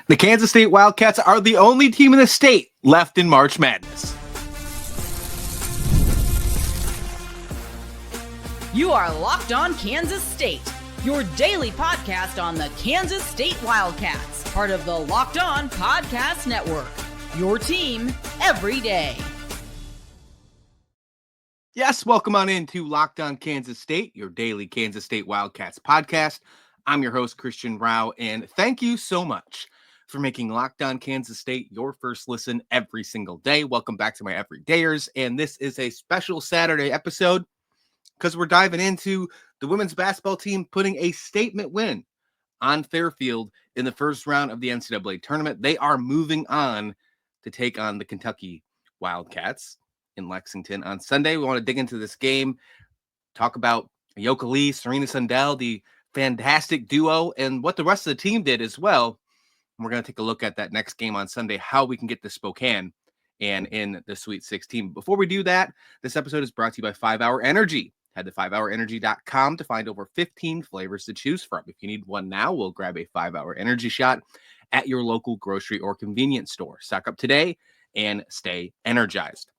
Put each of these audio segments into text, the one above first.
The Kansas State Wildcats are the only team in the state left in March Madness. You are Locked On Kansas State, your daily podcast on the Kansas State Wildcats, part of the Locked On Podcast Network, your team every day. Yes, welcome on into Locked On Kansas State, your daily Kansas State Wildcats podcast. I'm your host, Christian Rao, and thank you so much for making Locked On Kansas State your first listen every single day. Welcome back to my everydayers, and this is a special Saturday episode because we're diving into the women's basketball team putting a statement win on Fairfield in the first round of the NCAA Tournament. They are moving on to take on the Kentucky Wildcats in Lexington on Sunday. We want to dig into this game, talk about Ayoka Lee, Serena Sundell, the fantastic duo, and what the rest of the team did as well. And we're going to take a look at that next game on Sunday, how we can get to Spokane and in the Sweet 16. Before we do that, this episode is brought to you by 5 Hour Energy. Head to 5hourenergy.com to find over 15 flavors to choose from. If you need one now, we'll grab a 5 Hour Energy shot at your local grocery or convenience store. Stock up today and stay energized.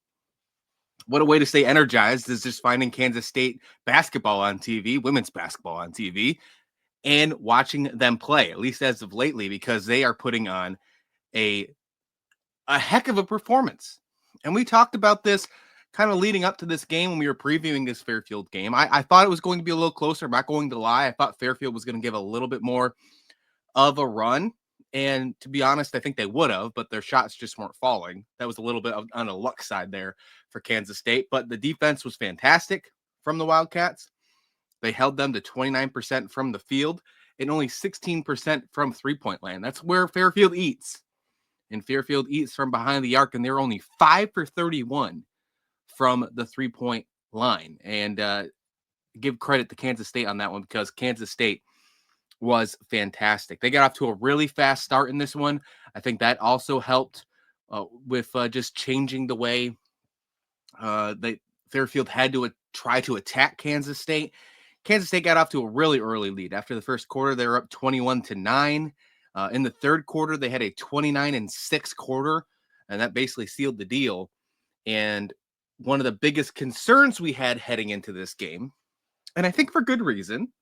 What a way to stay energized is just finding Kansas State basketball on TV, women's basketball on TV, and watching them play, at least as of lately, because they are putting on a heck of a performance. And we talked about this kind of leading up to this game when we were previewing this Fairfield game. I thought it was going to be a little closer. I'm not going to lie. I thought Fairfield was going to give a little bit more of a run. And to be honest, I think they would have, but their shots just weren't falling. That was a little bit on the luck side there for Kansas State. But the defense was fantastic from the Wildcats. They held them to 29% from the field and only 16% from three-point land. That's where Fairfield eats. And Fairfield eats from behind the arc, and they're only 5 for 31 from the three-point line. And give credit to Kansas State on that one because Kansas State was fantastic. They got off to a really fast start in this one. I think that also helped with just changing the way Fairfield had to try to attack Kansas State. Kansas State got off to a really early lead. After the first quarter, they were up 21-9. In the third quarter, they had a 29-6 quarter, and that basically sealed the deal. And one of the biggest concerns we had heading into this game, and I think for good reason,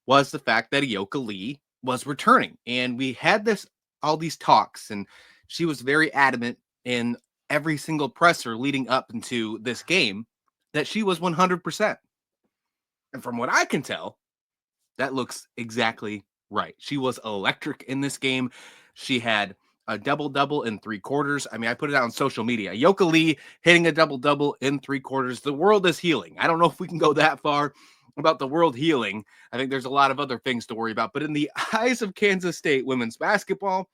was the fact that Ayoka Lee was returning. And we had all these talks, and she was very adamant in every single presser leading up into this game that she was 100%. And from what I can tell, that looks exactly right. She was electric in this game. She had a double-double in 3 quarters. I mean, I put it out on social media. Ayoka Lee hitting a double-double in 3 quarters. The world is healing. I don't know if we can go that far about the world healing. I think there's a lot of other things to worry about. But in the eyes of Kansas State women's basketball,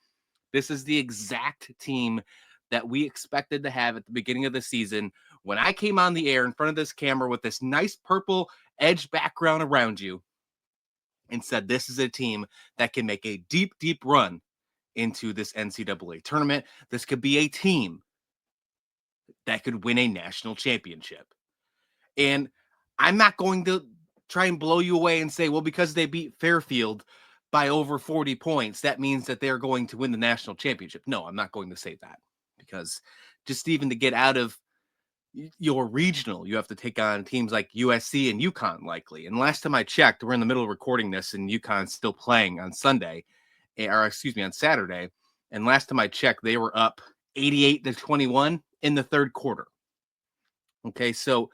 this is the exact team that we expected to have at the beginning of the season. When I came on the air in front of this camera with this nice purple edge background around you and said, this is a team that can make a deep, deep run into this NCAA tournament. This could be a team that could win a national championship. And I'm not going to try and blow you away and say, well, because they beat Fairfield by over 40 points, that means that they're going to win the national championship. No, I'm not going to say that, because just even to get out of your regional, you have to take on teams like USC and UConn likely. And last time I checked, we're in the middle of recording this and UConn's still playing on Saturday. And last time I checked, they were up 88-21 in the third quarter. Okay, so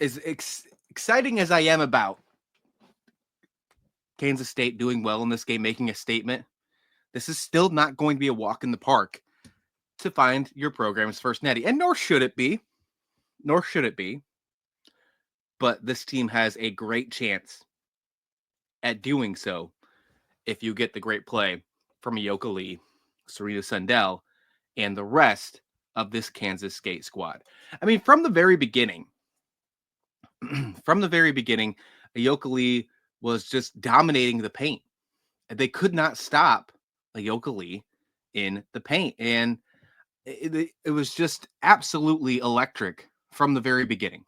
as exciting as I am about Kansas State doing well in this game, making a statement, this is still not going to be a walk in the park to find your program's first natty. And nor should it be. But this team has a great chance at doing so if you get the great play from Ayoka Lee, Serena Sundell, and the rest of this Kansas State squad. I mean, from the very beginning, Ayoka Lee was just dominating the paint. They could not stop Ayoka Lee in the paint. And it was just absolutely electric from the very beginning.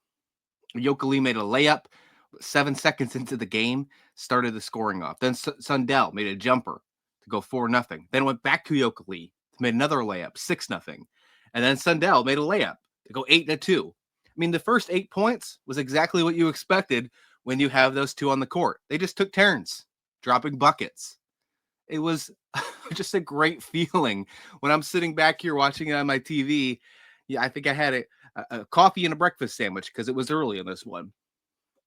Ayoka Lee made a layup 7 seconds into the game, started the scoring off. Then Sundell made a jumper to go 4-0. Then went back to Ayoka Lee, made another layup, 6-0. And then Sundell made a layup to go 8-2. I mean, the first 8 points was exactly what you expected when you have those two on the court. They just took turns dropping buckets. It was just a great feeling when I'm sitting back here watching it on my TV. Yeah, I think I had a coffee and a breakfast sandwich because it was early in this one.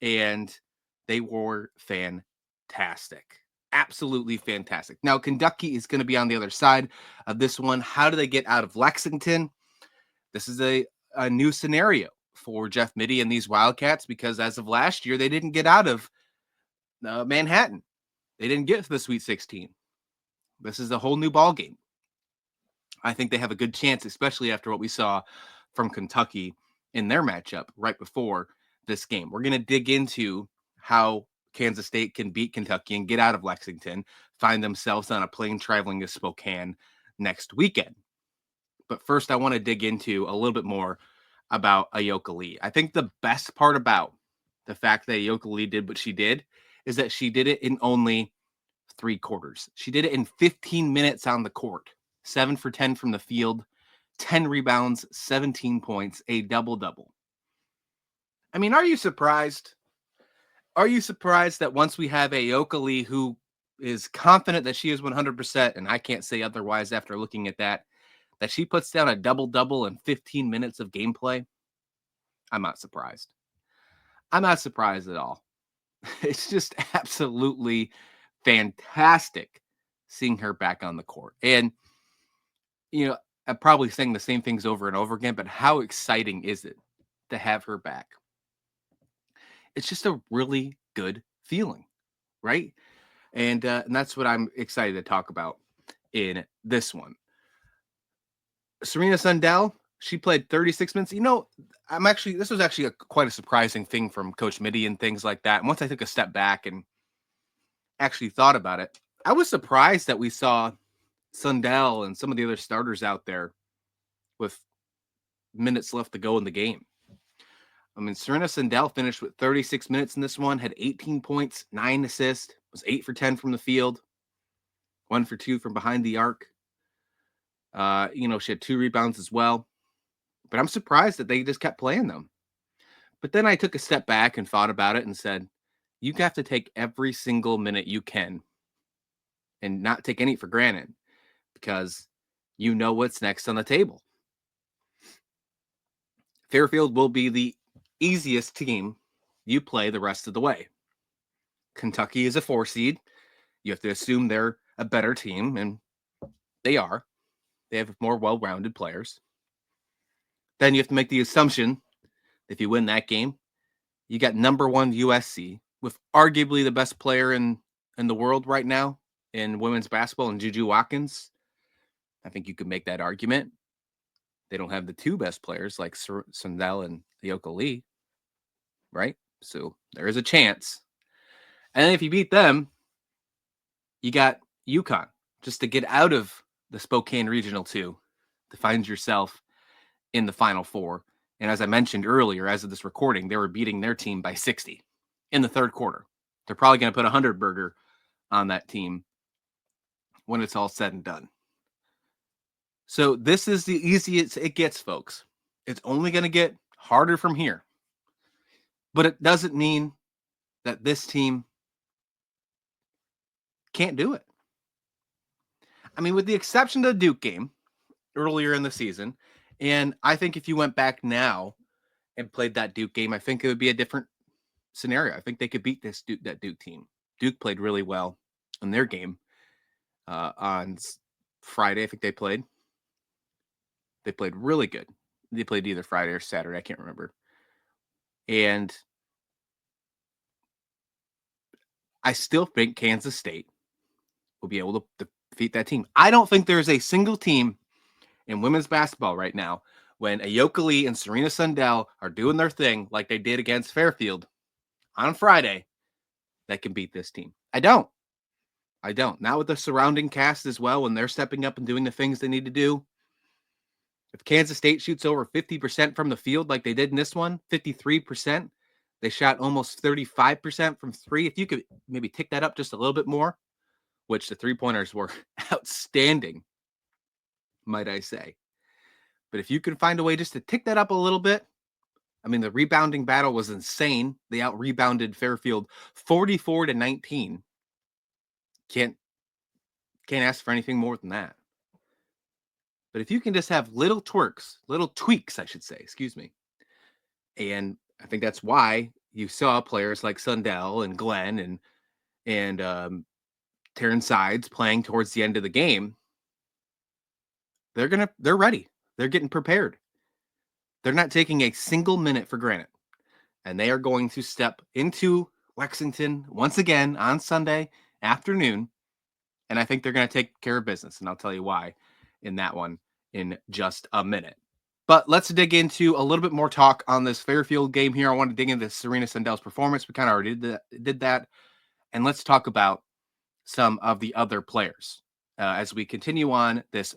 And they were fantastic. Absolutely fantastic. Now, Kentucky is going to be on the other side of this one. How do they get out of Lexington? This is a new scenario for Jeff Mittie and these Wildcats because as of last year, they didn't get out of Manhattan. They didn't get to the Sweet 16. This is a whole new ball game. I think they have a good chance, especially after what we saw from Kentucky in their matchup right before this game. We're going to dig into how Kansas State can beat Kentucky and get out of Lexington, find themselves on a plane traveling to Spokane next weekend. But first, I want to dig into a little bit more about Ayoka Lee. I think the best part about the fact that Ayoka Lee did what she did is that she did it in only 3 quarters. She did it in 15 minutes on the court, 7 for 10 from the field, 10 rebounds, 17 points, a double-double. I mean, are you surprised? Are you surprised that once we have Ayoka Lee, who is confident that she is 100%, and I can't say otherwise after looking at that she puts down a double-double in 15 minutes of gameplay? I'm not surprised. I'm not surprised at all. It's just absolutely fantastic seeing her back on the court. And, you know, I'm probably saying the same things over and over again, but how exciting is it to have her back? It's just a really good feeling, right? And that's what I'm excited to talk about in this one. Serena Sundell, she played 36 minutes. You know, this was actually quite a surprising thing from Coach Mittie and things like that. And once I took a step back and actually thought about it, I was surprised that we saw Sundell and some of the other starters out there with minutes left to go in the game. I mean, Serena Sundell finished with 36 minutes in this one, had 18 points, 9 assists, was 8 for 10 from the field, 1 for 2 from behind the arc. She had 2 rebounds as well. But I'm surprised that they just kept playing them. But then I took a step back and thought about it and said, you have to take every single minute you can and not take any for granted because you know what's next on the table. Fairfield will be the easiest team you play the rest of the way. Kentucky is a 4 seed. You have to assume they're a better team, and they are. They have more well-rounded players. Then you have to make the assumption that if you win that game, you got number 1 USC with arguably the best player in the world right now in women's basketball, and Juju Watkins. I think you could make that argument. They don't have the 2 best players like Sundell and Ayoka Lee, right? So there is a chance. And then if you beat them, you got UConn just to get out of the Spokane Regional 2 to find yourself in the Final Four. And as I mentioned earlier, as of this recording, they were beating their team by 60 in the third quarter. They're probably going to put a 100-burger on that team when it's all said and done. So this is the easiest it gets, folks. It's only going to get harder from here. But it doesn't mean that this team can't do it. I mean, with the exception of the Duke game earlier in the season, and I think if you went back now and played that Duke game, I think it would be a different scenario. I think they could beat that Duke team. Duke played really well in their game on Friday. I think they played. They played really good. They played either Friday or Saturday. I can't remember. And I still think Kansas State will be able to defeat that team. I don't think there's a single team in women's basketball right now when Ayoka Lee and Serena Sundell are doing their thing like they did against Fairfield on Friday that can beat this team. I don't. Not with the surrounding cast as well when they're stepping up and doing the things they need to do. If Kansas State shoots over 50% from the field like they did in this one, 53%, they shot almost 35% from 3. If you could maybe tick that up just a little bit more, which the three-pointers were outstanding, might I say. But if you can find a way just to tick that up a little bit, I mean, the rebounding battle was insane. They out-rebounded Fairfield 44-19. Can't ask for anything more than that. But if you can just have little tweaks, I should say, excuse me. And I think that's why you saw players like Sundell and Glenn and Taryn Sides playing towards the end of the game. They're ready. They're getting prepared. They're not taking a single minute for granted. And they are going to step into Lexington once again on Sunday afternoon. And I think they're going to take care of business. And I'll tell you why in that one in just a minute. But let's dig into a little bit more talk on this Fairfield game here. I want to dig into Serena Sundell's performance. We kind of already did that. And let's talk about some of the other players as we continue on this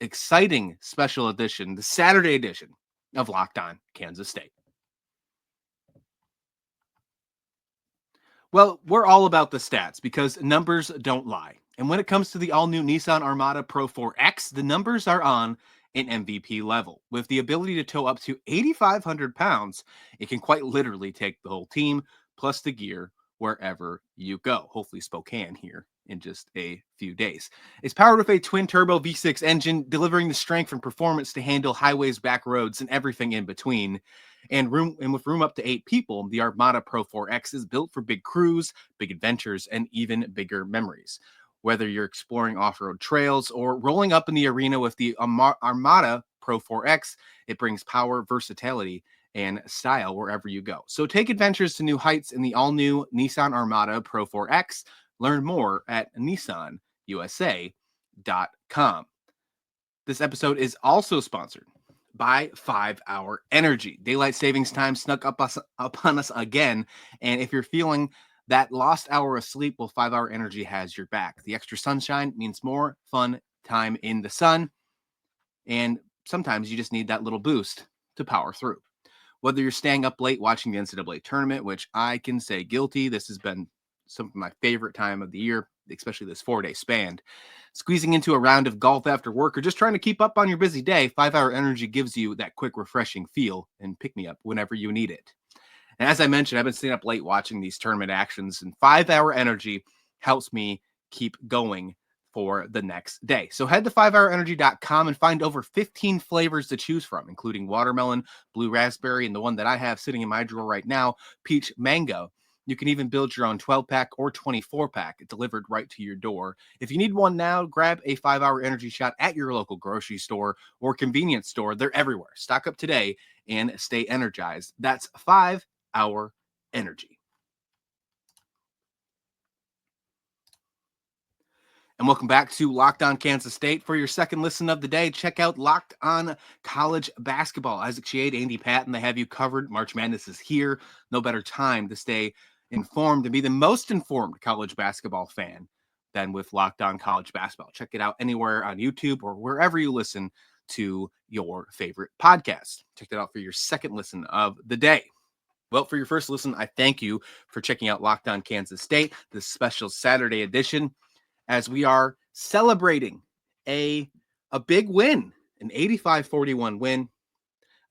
exciting special edition, the Saturday edition of Locked On Kansas State. Well, we're all about the stats because numbers don't lie. And when it comes to the all-new Nissan Armada Pro 4X, the numbers are on an MVP level. With the ability to tow up to 8,500 pounds, it can quite literally take the whole team plus the gear wherever you go. Hopefully Spokane here in just a few days. It's powered with a twin-turbo V6 engine, delivering the strength and performance to handle highways, back roads, and everything in between. And with room up to 8 people, the Armada Pro 4X is built for big crews, big adventures, and even bigger memories. Whether you're exploring off-road trails or rolling up in the arena with the Armada Pro 4X, it brings power, versatility, and style wherever you go. So take adventures to new heights in the all-new Nissan Armada Pro 4X. Learn more at nissanusa.com. This episode is also sponsored by 5 Hour Energy. Daylight savings time snuck upon us again, and if you're feeling that lost hour of sleep, well, 5 Hour Energy has your back. The extra sunshine means more fun time in the sun, and sometimes you just need that little boost to power through. Whether you're staying up late watching the NCAA Tournament, which I can say guilty, this has been some of my favorite time of the year, especially this 4-day span. Squeezing into a round of golf after work or just trying to keep up on your busy day, 5 Hour Energy gives you that quick, refreshing feel and pick-me-up whenever you need it. And as I mentioned, I've been staying up late watching these tournament actions, and 5 Hour Energy helps me keep going for the next day. So head to 5hourenergy.com and find over 15 flavors to choose from, including watermelon, blue raspberry, and the one that I have sitting in my drawer right now, peach mango. You can even build your own 12-pack or 24-pack delivered right to your door. If you need one now, grab a 5 Hour Energy shot at your local grocery store or convenience store. They're everywhere. Stock up today and stay energized. That's 5 Hour Energy. And welcome back to Locked On Kansas State. For your second listen of the day, check out Locked On College Basketball. Isaac Shiade, Andy Patton, they have you covered. March Madness is here. No better time to stay informed and be the most informed college basketball fan than with Locked On College Basketball. Check it out anywhere on YouTube or wherever you listen to your favorite podcast. Check that out for your second listen of the day. Well, for your first listen, I thank you for checking out Locked On Kansas State, this special Saturday edition, as we are celebrating a big win, an 85-41 win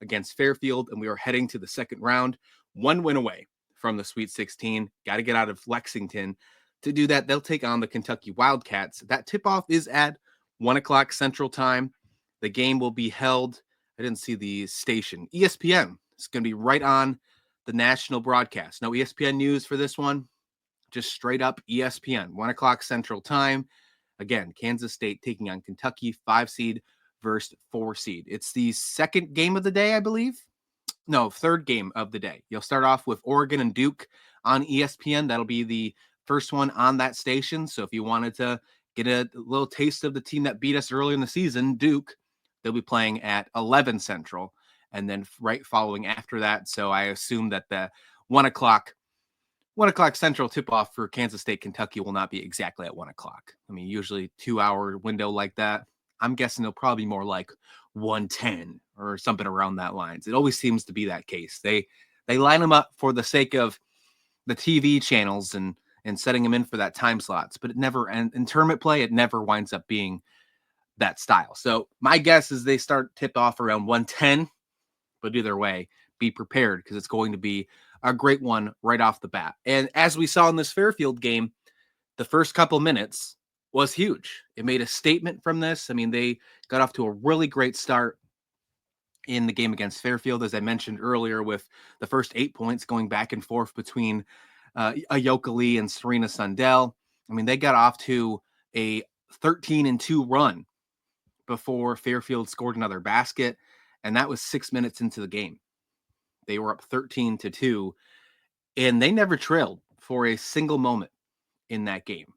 against Fairfield, and we are heading to the second round, one win away from the Sweet 16. Got to get out of Lexington. To do that, they'll take on the Kentucky Wildcats. That tip-off is at 1 o'clock Central Time. The game will be held, I didn't see the station, ESPN. It's going to be right on the national broadcast. No ESPN news for this one. Just straight up ESPN, 1 o'clock Central Time. Again, Kansas State taking on Kentucky, 5 seed versus 4 seed. It's the second game of the day, I believe. No, third game of the day. You'll start off with Oregon and Duke on ESPN. That'll be the first one on that station. So if you wanted to get a little taste of the team that beat us early in the season, Duke, they'll be playing at 11 Central. And then right following after that. So I assume that the 1 o'clock Central tip-off for Kansas State, Kentucky will not be exactly at 1 o'clock. I mean, usually 2-hour window like that. I'm guessing it'll probably be more like 1:10 or something around that lines. It always seems to be that case. They line them up for the sake of the TV channels and and setting him in for that time slots. But it never, and in tournament play, it never winds up being that style. So my guess is they start tip off around 110, but either way, be prepared because it's going to be a great one right off the bat. And as we saw in this Fairfield game, the first couple minutes was huge. It made a statement from this. I mean, they got off to a really great start in the game against Fairfield, as I mentioned earlier, with the first 8 points going back and forth between Ayoka Lee and Serena Sundell. I mean, they got off to a 13-2 run before Fairfield scored another basket, and that was 6 minutes into the game. They were up 13-2, and they never trailed for a single moment in that game.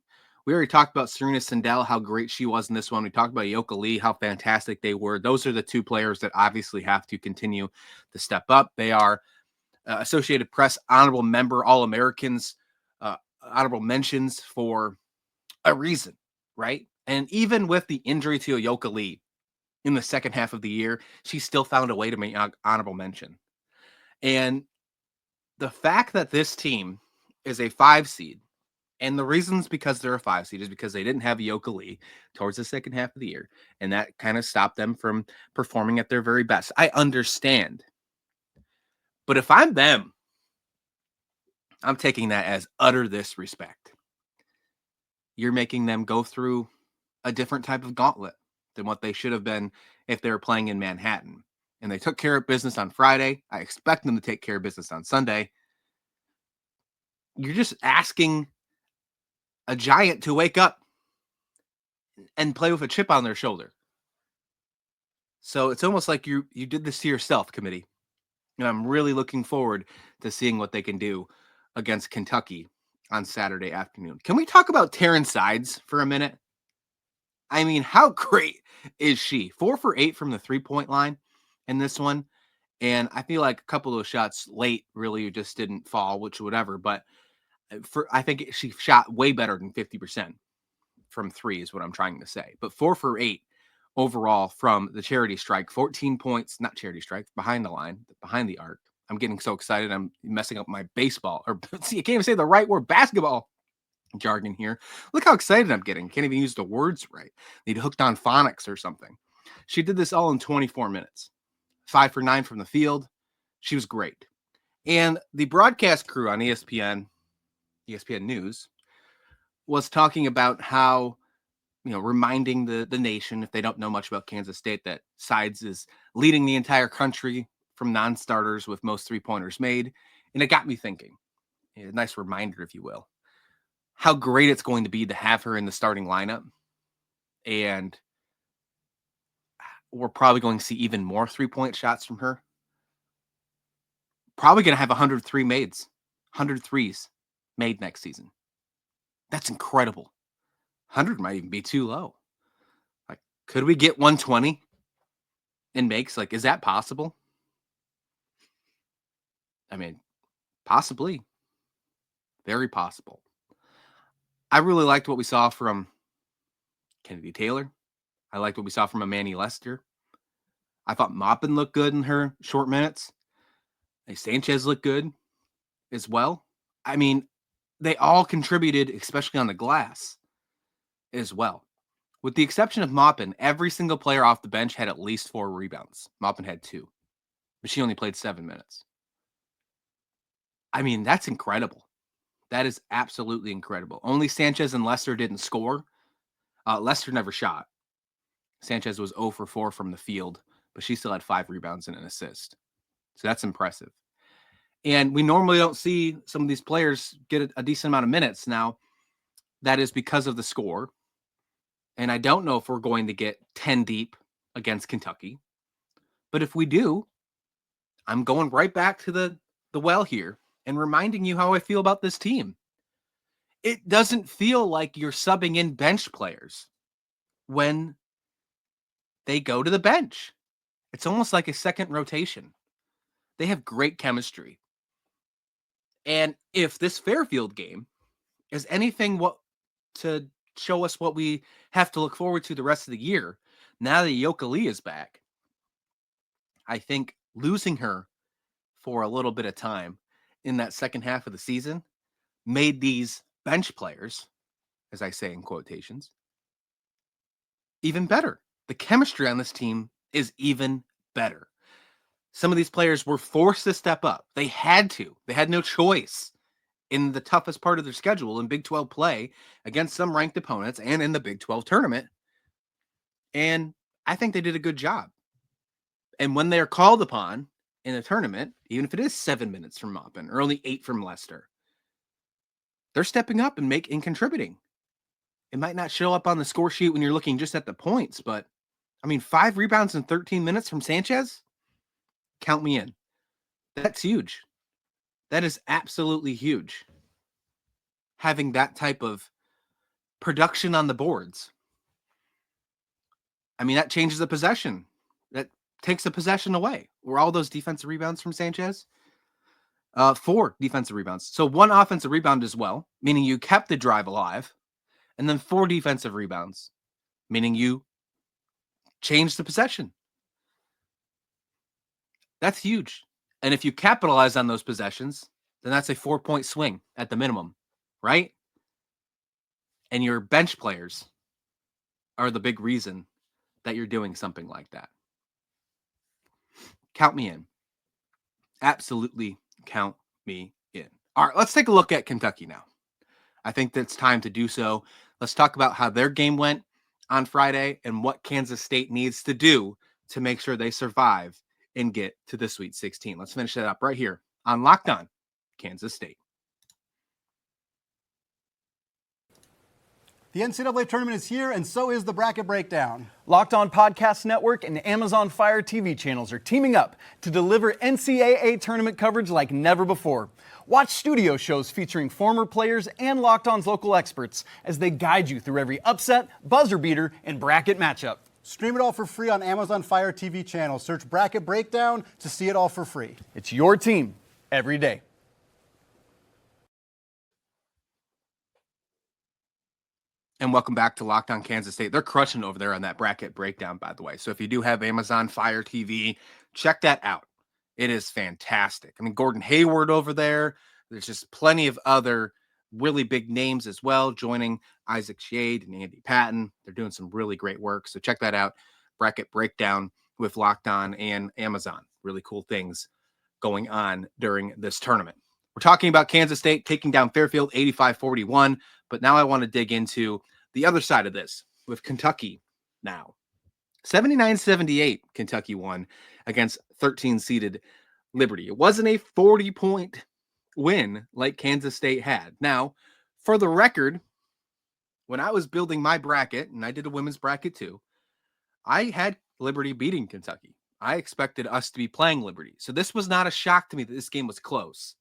We already talked about Serena Sundell, how great she was in this one. We talked about Ayoka Lee, how fantastic they were. Those are the two players that obviously have to continue to step up. They are Associated Press honorable member, All-Americans, honorable mentions for a reason, right? And even with the injury to Ayoka Lee in the second half of the year, she still found a way to make honorable mention. And the fact that this team is a 5 seed, and the reasons because they're a 5 seed is because they didn't have Ayoka Lee towards the second half of the year, and that kind of stopped them from performing at their very best. I understand. But if I'm them, I'm taking that as utter disrespect. You're making them go through a different type of gauntlet than what they should have been if they were playing in Manhattan. And they took care of business on Friday. I expect them to take care of business on Sunday. You're just asking a giant to wake up and play with a chip on their shoulder. So it's almost like you did this to yourself, committee. And I'm really looking forward to seeing what they can do against Kentucky on Saturday afternoon. Can we talk about Taryn Sides for a minute? I mean, how great is she? 4 for 8 from the 3-point line in this one. And I feel like a couple of those shots late really just didn't fall, which whatever. But I think she shot way better than 50% from 3 is what I'm trying to say. But 4 for 8 overall from the charity strike, 14 points, not charity strike, behind the line, behind the arc. I'm getting so excited. I'm messing up my baseball, or see, I can't even say the right word, basketball jargon here. Look how excited I'm getting. Can't even use the words right. Need hooked on phonics or something. She did this all in 24 minutes. 5 for 9 from the field. She was great. And the broadcast crew on ESPN News, was talking about how, reminding the nation, if they don't know much about Kansas State, that Sides is leading the entire country from non-starters with most 3-pointers made. And it got me thinking, a nice reminder, if you will, how great it's going to be to have her in the starting lineup. And we're probably going to see even more 3-point shots from her. Probably going to have 103 mades, 100 threes made next season. That's incredible. 100 might even be too low. Like, could we get 120 in makes? Like, is that possible? I mean, possibly. Very possible. I really liked what we saw from Kennedy Taylor. I liked what we saw from Amani Lester. I thought Maupin looked good in her short minutes. Sanchez looked good as well. I mean, they all contributed, especially on the glass as well. With the exception of Maupin, every single player off the bench had at least 4 rebounds. Maupin had 2, but she only played 7 minutes. I mean, that's incredible. That is absolutely incredible. Only Sanchez and Lester didn't score. Lester never shot. Sanchez was 0 for 4 from the field, but she still had 5 rebounds and an assist. So that's impressive. And we normally don't see some of these players get a decent amount of minutes. Now, that is because of the score. And I don't know if we're going to get 10 deep against Kentucky. But if we do, I'm going right back to the well here and reminding you how I feel about this team. It doesn't feel like you're subbing in bench players when they go to the bench. It's almost like a second rotation. They have great chemistry. And if this Fairfield game is anything to show us what we have to look forward to the rest of the year, now that Ayoka Lee is back, I think losing her for a little bit of time in that second half of the season made these bench players, as I say in quotations, even better. The chemistry on this team is even better. Some of these players were forced to step up. They had to. They had no choice in the toughest part of their schedule in Big 12 play against some ranked opponents and in the Big 12 tournament. And I think they did a good job. And when they're called upon in a tournament, even if it is 7 minutes from Maupin or only 8 from Leicester, they're stepping up and contributing. It might not show up on the score sheet when you're looking just at the points, but 5 rebounds in 13 minutes from Sanchez, count me in. That's huge. That is absolutely huge. Having that type of production on the boards. That changes the possession. That takes the possession away. Were all those defensive rebounds from Sanchez? 4 defensive rebounds. So 1 offensive rebound as well, meaning you kept the drive alive. And then 4 defensive rebounds, meaning you changed the possession. That's huge. And if you capitalize on those possessions, then that's a 4-point swing at the minimum, right? And your bench players are the big reason that you're doing something like that. Count me in. Absolutely count me in. All right, let's take a look at Kentucky now. I think that's time to do so. Let's talk about how their game went on Friday and what Kansas State needs to do to make sure they survive and get to the Sweet 16. Let's finish that up right here on Locked On Kansas State. The NCAA Tournament is here, and so is the Bracket Breakdown. Locked On Podcast Network and Amazon Fire TV channels are teaming up to deliver NCAA Tournament coverage like never before. Watch studio shows featuring former players and Locked On's local experts as they guide you through every upset, buzzer beater, and bracket matchup. Stream it all for free on Amazon Fire TV channel. Search Bracket Breakdown to see it all for free. It's your team every day. And welcome back to Locked On Kansas State. They're crushing over there on that bracket breakdown, by the way. So if you do have Amazon Fire TV, check that out. It is fantastic. Gordon Hayward over there. There's just plenty of other really big names as well, joining Isaac Shade and Andy Patton. They're doing some really great work. So check that out. Bracket breakdown with Locked On and Amazon. Really cool things going on during this tournament. We're talking about Kansas State taking down Fairfield 85-41, but now I want to dig into the other side of this with Kentucky now. 79-78, Kentucky won against 13-seeded Liberty. It wasn't a 40-point win like Kansas State had. Now, for the record, when I was building my bracket, and I did a women's bracket too, I had Liberty beating Kentucky. I expected us to be playing Liberty. So this was not a shock to me that this game was close.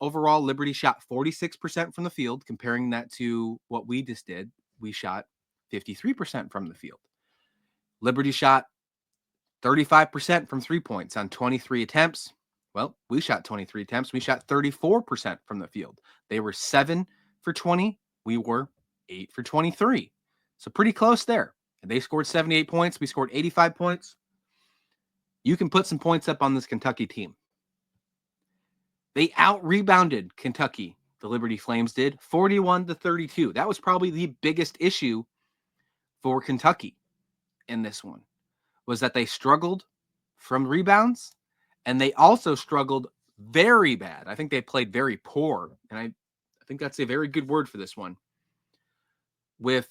Overall, Liberty shot 46% from the field. Comparing that to what we just did, we shot 53% from the field. Liberty shot 35% from 3 points on 23 attempts. Well, we shot 23 attempts. We shot 34% from the field. They were 7 for 20. We were 8 for 23. So pretty close there. And they scored 78 points. We scored 85 points. You can put some points up on this Kentucky team. They out-rebounded Kentucky, the Liberty Flames did, 41-32. That was probably the biggest issue for Kentucky in this one, was that they struggled from rebounds, and they also struggled very bad. I think they played very poor, and I think that's a very good word for this one, with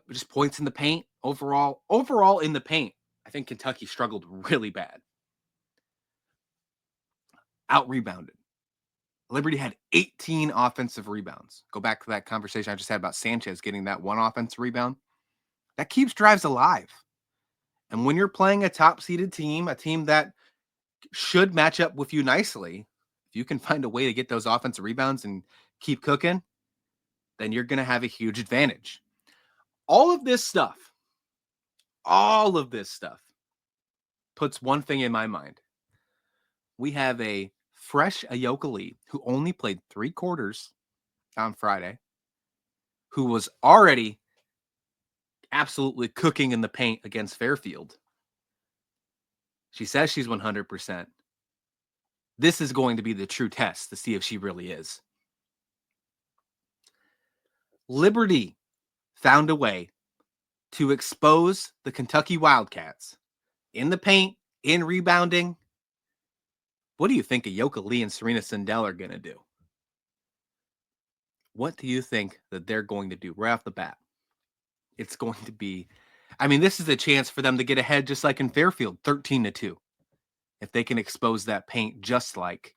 just points in the paint. Overall in the paint, I think Kentucky struggled really bad. Out-rebounded. Liberty had 18 offensive rebounds. Go back to that conversation I just had about Sanchez getting that 1 offensive rebound. That keeps drives alive. And when you're playing a top-seeded team, a team that should match up with you nicely, if you can find a way to get those offensive rebounds and keep cooking, then you're going to have a huge advantage. All of this stuff puts one thing in my mind. We have a fresh Ayoka Lee, who only played 3 quarters on Friday, who was already absolutely cooking in the paint against Fairfield. She says she's 100%. This is going to be the true test to see if she really is. Liberty found a way to expose the Kentucky Wildcats in the paint, in rebounding. What do you think Ayoka Lee and Serena Sundell are going to do? What do you think that they're going to do right off the bat? It's going to be, this is a chance for them to get ahead just like in Fairfield, 13-2. If they can expose that paint just like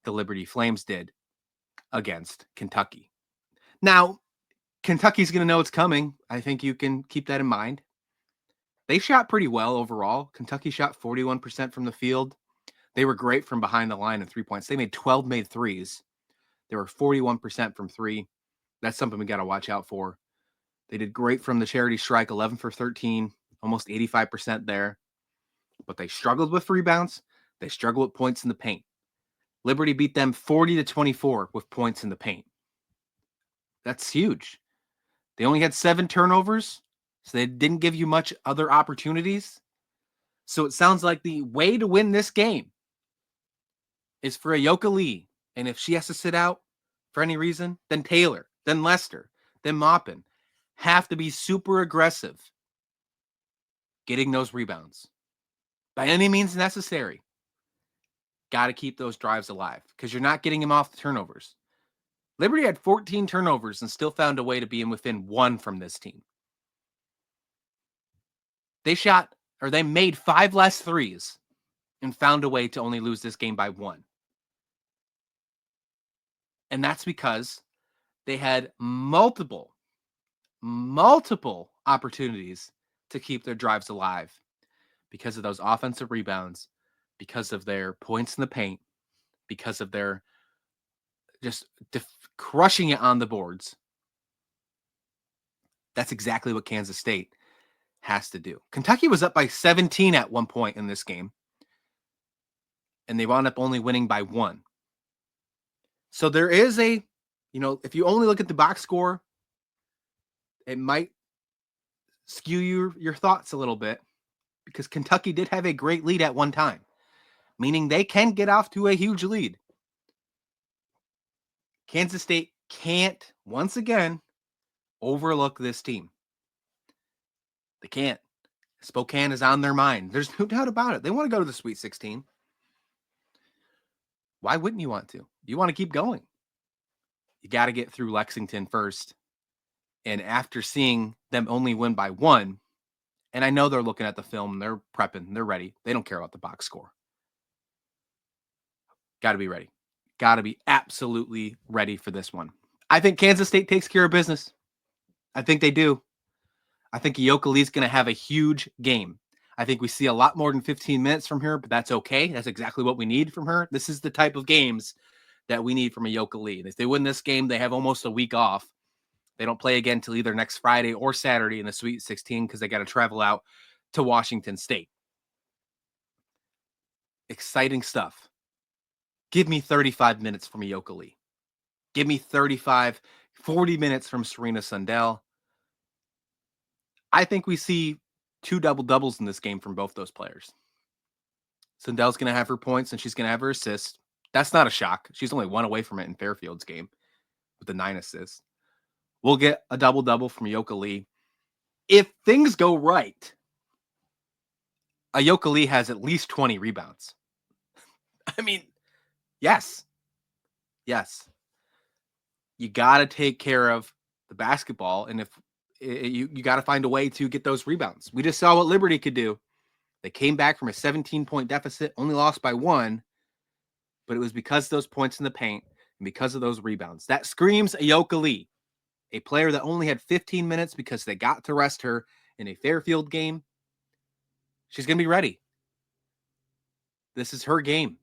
the Liberty Flames did against Kentucky. Now, Kentucky's going to know it's coming. I think you can keep that in mind. They shot pretty well overall. Kentucky shot 41% from the field. They were great from behind the line and 3 points. They made 12 made threes. They were 41% from three. That's something we got to watch out for. They did great from the charity strike, 11 for 13, almost 85% there. But they struggled with rebounds. They struggled with points in the paint. Liberty beat them 40-24 with points in the paint. That's huge. They only had 7 turnovers, so they didn't give you much other opportunities. So it sounds like the way to win this game is for Ayoka Lee. And if she has to sit out for any reason, then Taylor, then Lester, then Maupin have to be super aggressive getting those rebounds. By any means necessary. Got to keep those drives alive because you're not getting them off the turnovers. Liberty had 14 turnovers and still found a way to be within 1 from this team. They made 5 less threes and found a way to only lose this game by 1. And that's because they had multiple opportunities to keep their drives alive because of those offensive rebounds, because of their points in the paint, because of their just crushing it on the boards. That's exactly what Kansas State has to do. Kentucky was up by 17 at one point in this game, and they wound up only winning by 1. So there is if you only look at the box score, it might skew your thoughts a little bit because Kentucky did have a great lead at one time, meaning they can get off to a huge lead. Kansas State can't, once again, overlook this team. They can't. Spokane is on their mind. There's no doubt about it. They want to go to the Sweet 16. Why wouldn't you want to? You want to keep going. You got to get through Lexington first. And after seeing them only win by 1, and I know they're looking at the film, they're prepping, they're ready. They don't care about the box score. Got to be ready. Got to be absolutely ready for this one. I think Kansas State takes care of business. I think they do. I think Ayoka Lee's going to have a huge game. I think we see a lot more than 15 minutes from her, but that's okay. That's exactly what we need from her. This is the type of games that we need from Ayoka Lee. If they win this game, they have almost a week off. They don't play again till either next Friday or Saturday in the Sweet 16 because they got to travel out to Washington State. Exciting stuff. Give me 35 minutes from Ayoka Lee. Give me 40 minutes from Serena Sundell. I think we see 2 double-doubles in this game from both those players. Sundell's going to have her points, and she's going to have her assists. That's not a shock. She's only 1 away from it in Fairfield's game with the 9 assists. We'll get a double-double from Ayoka Lee. If things go right, Ayoka Lee has at least 20 rebounds. Yes. You got to take care of the basketball, and if you got to find a way to get those rebounds. We just saw what Liberty could do. They came back from a 17-point deficit, only lost by 1, but it was because of those points in the paint and because of those rebounds. That screams Ayoka Lee, a player that only had 15 minutes because they got to rest her in a Fairfield game. She's going to be ready. This is her game.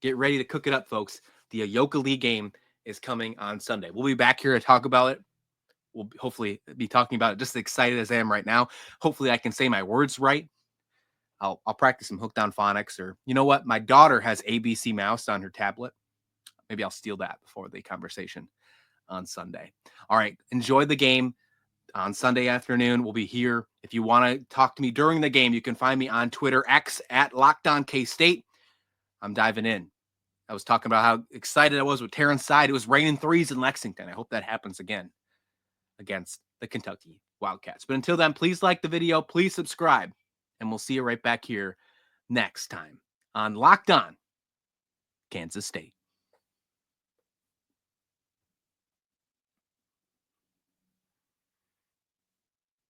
Get ready to cook it up, folks. The Ayoka Lee game is coming on Sunday. We'll be back here to talk about it. We'll hopefully be talking about it just as excited as I am right now. Hopefully I can say my words right. I'll practice some hooked on phonics, or you know what? My daughter has ABC Mouse on her tablet. Maybe I'll steal that before the conversation on Sunday. All right. Enjoy the game on Sunday afternoon. We'll be here. If you want to talk to me during the game, you can find me on Twitter, X at LockedOnKState. I'm diving in. I was talking about how excited I was with Taryn Sides. It was raining threes in Lexington. I hope that happens again against the Kentucky Wildcats. But until then, please like the video, please subscribe, and we'll see you right back here next time on Locked On Kansas State.